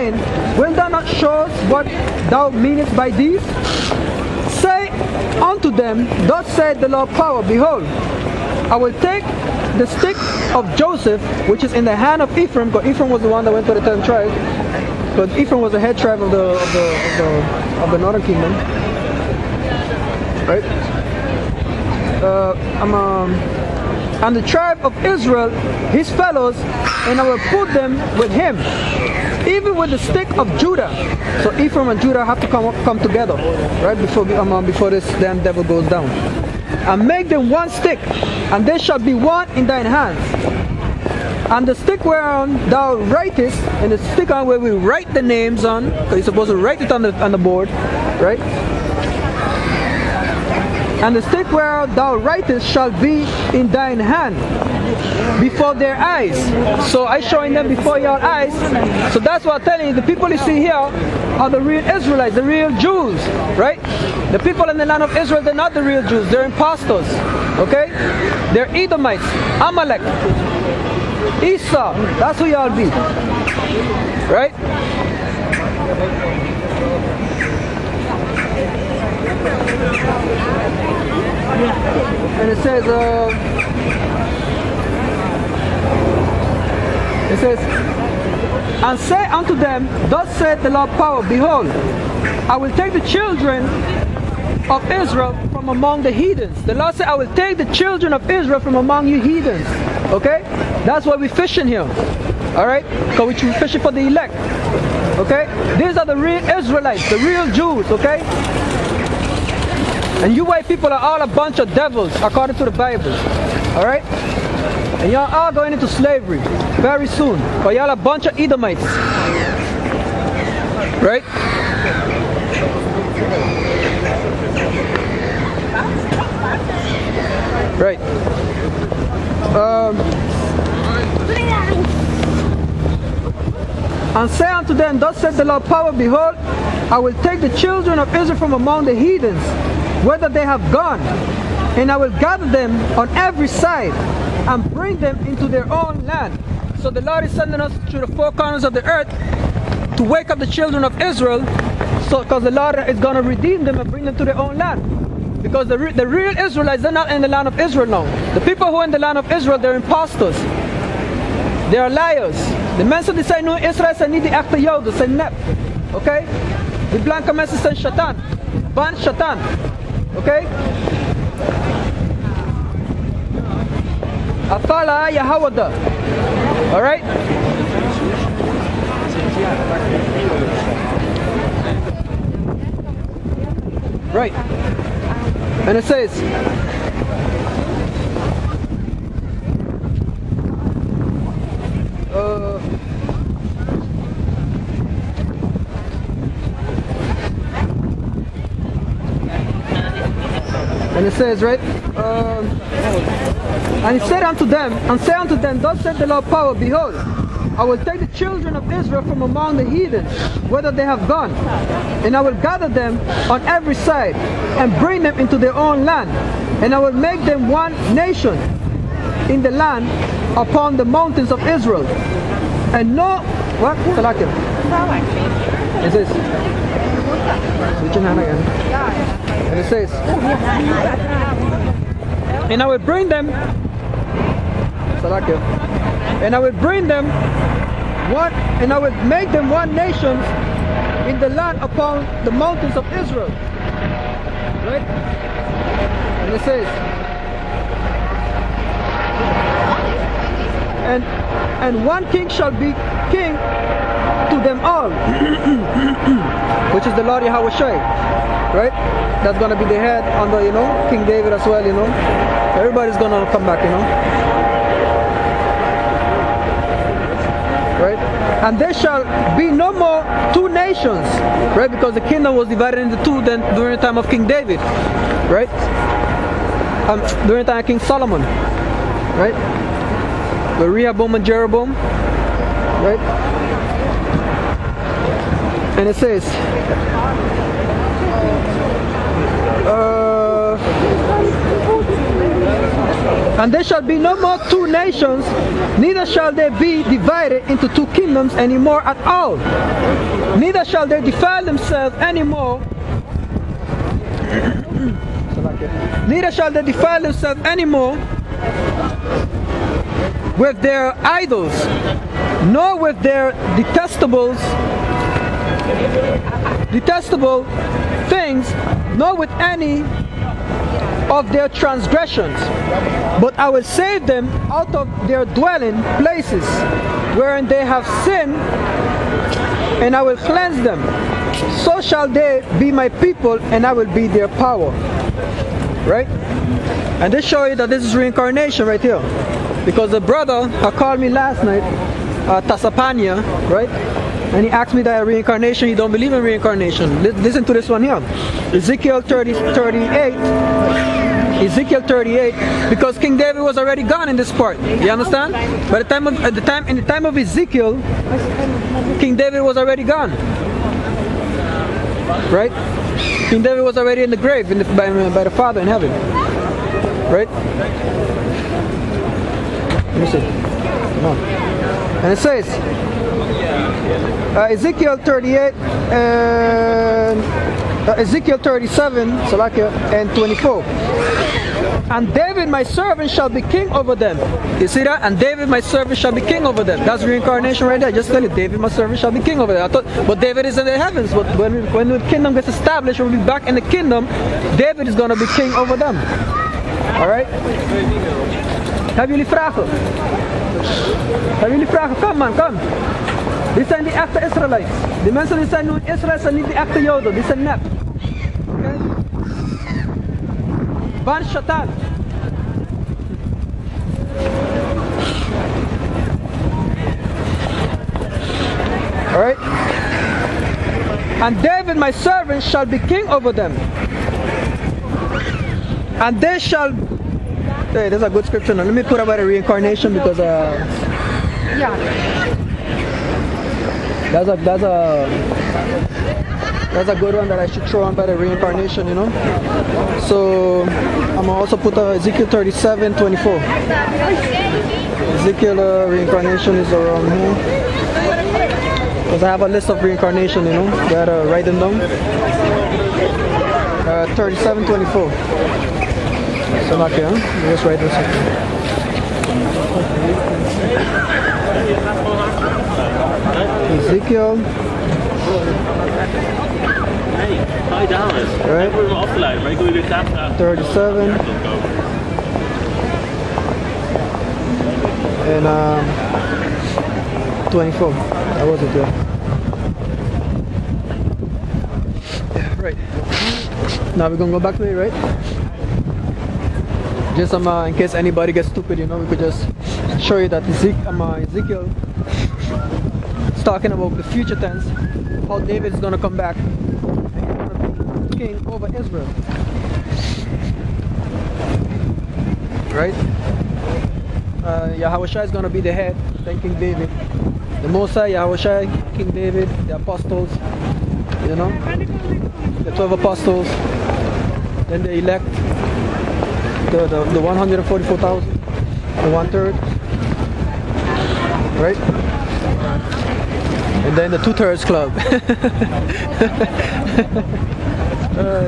saying, Wilt thou not show us what thou meanest by these? Say unto them, Thus saith the Lord power, Behold, I will take the stick of Joseph, which is in the hand of Ephraim, because Ephraim was the one that went to the 10 tribes, because Ephraim was the head tribe of the northern kingdom, right? And the tribe of Israel, his fellows, and I will put them with him, even with the stick of Judah. So Ephraim and Judah have to come together, right, before this damn devil goes down. And make them one stick, and there shall be one in thine hands. And the stick whereon thou writest, and the stick on where we write the names on, because you're supposed to write it on the board, right? And the stick whereon thou writest shall be in thine hand, before their eyes. So I showing them before your eyes. So that's what I'm telling you. The people you see here are the real Israelites, the real Jews, right? The people in the land of Israel, they're not the real Jews. They're impostors, okay? They're Edomites, Amalek, Esau. That's who y'all be, right? And it says, and say unto them, Thus saith the Lord power, Behold, I will take the children of Israel from among the heathens. The Lord said, I will take the children of Israel from among you heathens. Okay? That's why we're fishing here. Alright? Because we're fishing for the elect. Okay? These are the real Israelites, the real Jews. Okay? And you white people are all a bunch of devils, according to the Bible. Alright? And y'all are going into slavery very soon. But y'all are a bunch of Edomites. Right? Right. And say unto them, Thus saith the Lord power, Behold, I will take the children of Israel from among the heathens, whither they have gone, and I will gather them on every side, and bring them into their own land. So the Lord is sending us to the four corners of the earth to wake up the children of Israel, so because the Lord is going to redeem them and bring them to their own land. Because the real Israelites, they're not in the land of Israel now. The people who are in the land of Israel, they're impostors. They are liars. De mensen die zijn nu in Israël zijn niet die echte Joden, zijn nep. Oké? Die blanke mensen zijn Satan. Ban Satan. Oké? Afala yahawah. Alright? Right. And it says, and it says, right? And he said unto them, Thus said the Lord power, Behold, I will take the children of Israel from among the heathens, whither they have gone, and I will gather them on every side, and bring them into their own land, and I will make them one nation in the land upon the mountains of Israel. And no, what? It says, and it says, and I will bring them, and I will bring them one, and I will make them one nation in the land upon the mountains of Israel. Right? And it says, and one king shall be king to them all, which is the Lord Yahawah, right? That's gonna be the head under, you know, King David as well, you know. Everybody's gonna come back, you know. Right? And there shall be no more two nations, right? Because the kingdom was divided into two then during the time of King David, right? During the time of King Solomon, right? With Rehoboam and Jeroboam, right? And it says, And there shall be no more two nations, neither shall they be divided into two kingdoms anymore at all. Neither shall they defile themselves anymore. Neither shall they defile themselves anymore with their idols, nor with their detestable things, nor with any of their transgressions. But I will save them out of their dwelling places wherein they have sinned, and I will cleanse them. So shall they be my people, and I will be their power. Right? And this shows you that this is reincarnation right here. Because the brother called me last night, Tasapanya, right? And he asked me that reincarnation, he don't believe in reincarnation. Listen to this one here. Ezekiel 38. Ezekiel 38, because King David was already gone in this part. You understand? By the time of in the time of Ezekiel, King David was already gone. Right? King David was already in the grave by the Father in heaven. Right? Let me see. Come on. And it says, Ezekiel 38 and Ezekiel 37, Salakia, and 24. And David my servant shall be king over them. You see that? And David my servant shall be king over them. That's reincarnation right there. Just tell it, David my servant shall be king over them. I thought, but David is in the heavens. But when the kingdom gets established, we'll be back in the kingdom. David is going to be king over them. Alright? Hebben jullie vragen? Hebben jullie vragen? Kom man, kom. Dit zijn die echte Israëli's. Die mensen die zijn nu in Israël zijn niet die echte Joden. Die zijn nep. Oké? Ban Shatan. Alright? And David my servant shall be king over them. And they shall... Hey, there's a good scripture now. Let me put about the reincarnation because yeah. That's a good one that I should throw on by the reincarnation, you know. So I'm gonna also put Ezekiel 37:24. Ezekiel reincarnation is around here. Because I have a list of reincarnation, you know. Gotta write them down. 37:24. So not here. Let's write this. Ezekiel. Right. 37. And 24. That was it, yeah. Right. Now we're gonna go back to it, right? Just in case anybody gets stupid, you know, we could just show you that Ezekiel is talking about the future tense, how David is going to come back and he's going to be king over Israel. Right? Yahawah is going to be the head, then King David. The Mosai, Yahawah, King David, the apostles, you know, the 12 apostles, then the elect. The 144,000, the 1/3, right? And then the 2/3 club.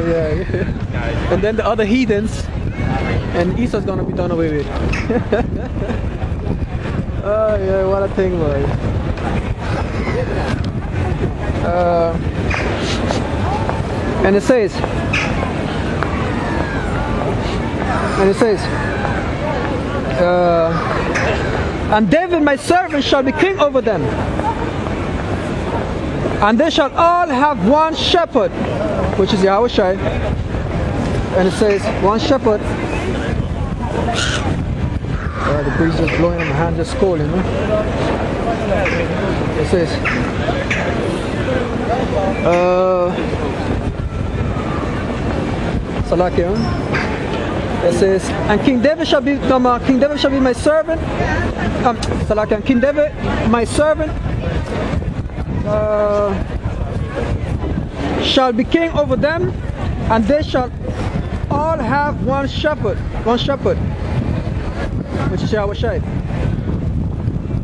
Yeah. And then the other heathens, and Esau's gonna be done away with. Oh yeah, what a thing, boy. And it says. And it says, and David my servant shall be king over them, and they shall all have one shepherd, which is Yahawah. And it says, one shepherd. The breeze is blowing in my hand, just cold, you know. It says, Salakia. It says, and King David shall be my servant. King David, my servant, shall be king over them, and they shall all have one shepherd. which is yahawah.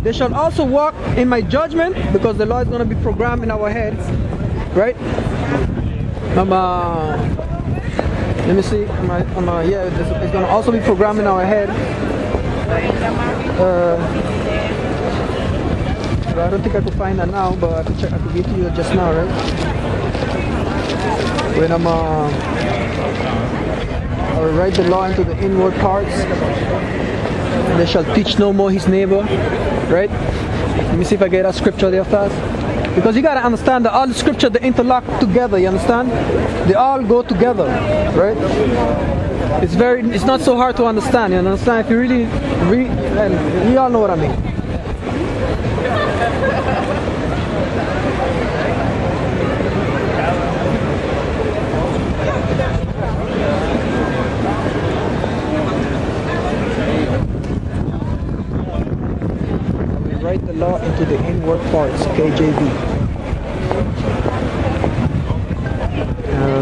They shall also walk in my judgment, because the law is going to be programmed in our heads, right? Let me see. Yeah, it's going to also be programmed in our head. I don't think I could find that now, but I could check. I could give to you just now, right? When I will write the law into the inward parts. They shall teach no more his neighbor, right? Let me see if I get a scripture there fast. Because you gotta understand that all the scripture, they interlock together, you understand? They all go together, right? It's not so hard to understand, you understand? If you really read, and you all know what I mean. Write the law into the inward parts, KJV.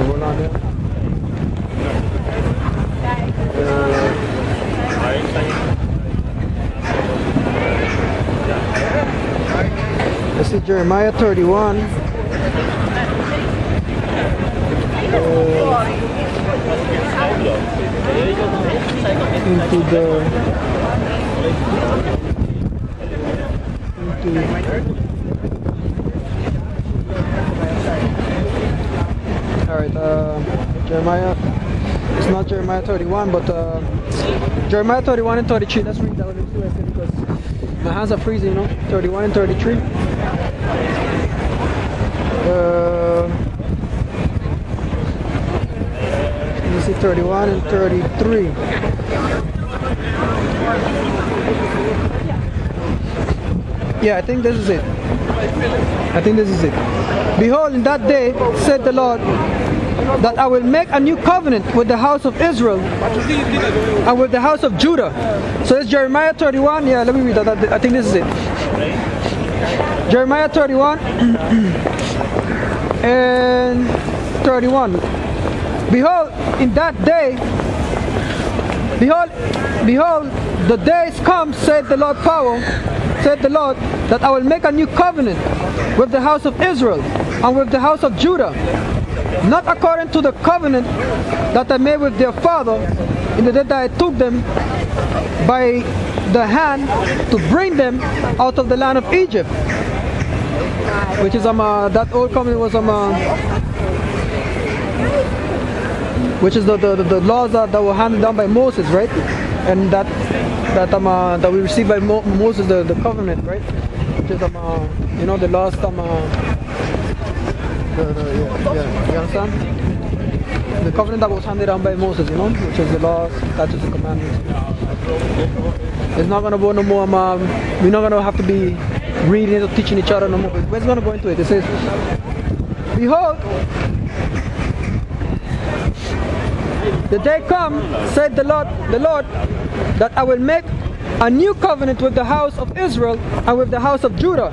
Hold on there. Let's see, Jeremiah 31. Into the Alright, Jeremiah, it's not Jeremiah 31, but Jeremiah 31 and 33. Let's read that one because my hands are freezing, you know. 31 and 33. Let me see, 31 and 33. Yeah, I think this is it. Behold, in that day, said the Lord, that I will make a new covenant with the house of Israel and with the house of Judah. So it's Jeremiah 31. Yeah, let me read that. I think this is it. Jeremiah 31 and 31. Behold, in that day, behold, the days come, said the Lord power, said the Lord, that I will make a new covenant with the house of Israel and with the house of Judah, not according to the covenant that I made with their father in the day that I took them by the hand to bring them out of the land of Egypt, which is that old covenant was which is the laws that were handed down by Moses, right? And that we received by Moses, the covenant, right? Which is you know, the laws you understand? The covenant that was handed down by Moses, you know, which is the laws, statutes, and commandments. It's not gonna go no more. We're not gonna have to be reading it or teaching each other no more. But we're gonna go into it. It says, behold, the day come, said the Lord, that I will make a new covenant with the house of Israel and with the house of Judah,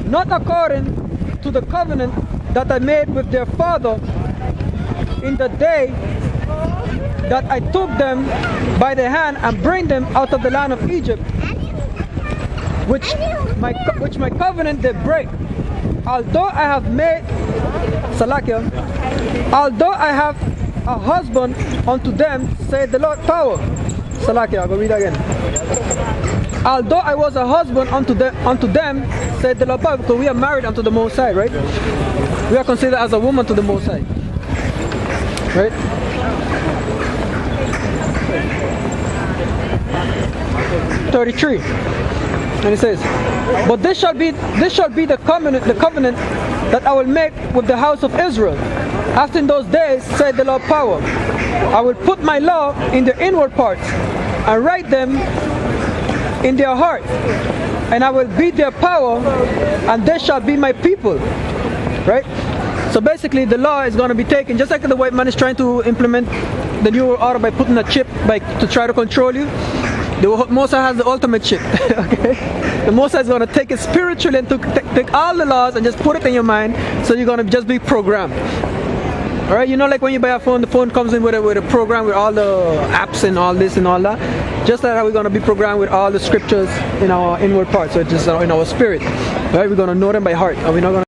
not according to the covenant that I made with their father in the day that I took them by the hand and bring them out of the land of Egypt, which my covenant they break. Although I have made Salakia, although I have a husband unto them, said the Lord power. Salakia, I'll go read again. Although I was a husband unto them, said the Lord power, because we are married unto the Most High, right? We are considered as a woman to the Most High, right? (33). And it says, but this shall be the covenant that I will make with the house of Israel. After in those days, said the Lord power, I will put my law in their inward parts and write them in their heart, and I will be their power, and they shall be my people. Right? So basically the law is going to be taken, just like the white man is trying to implement the new order by putting a chip to try to control you. The Mosai has the ultimate chip. Okay? The Mosai is going to take it spiritually and take all the laws and just put it in your mind, so you're going to just be programmed. Alright, you know, like when you buy a phone, the phone comes in with a program with all the apps and all this and all that. Just like how we're going to be programmed with all the scriptures in our inward parts, so it's just in our spirit. Right? We're going to know them by heart, and we're not going to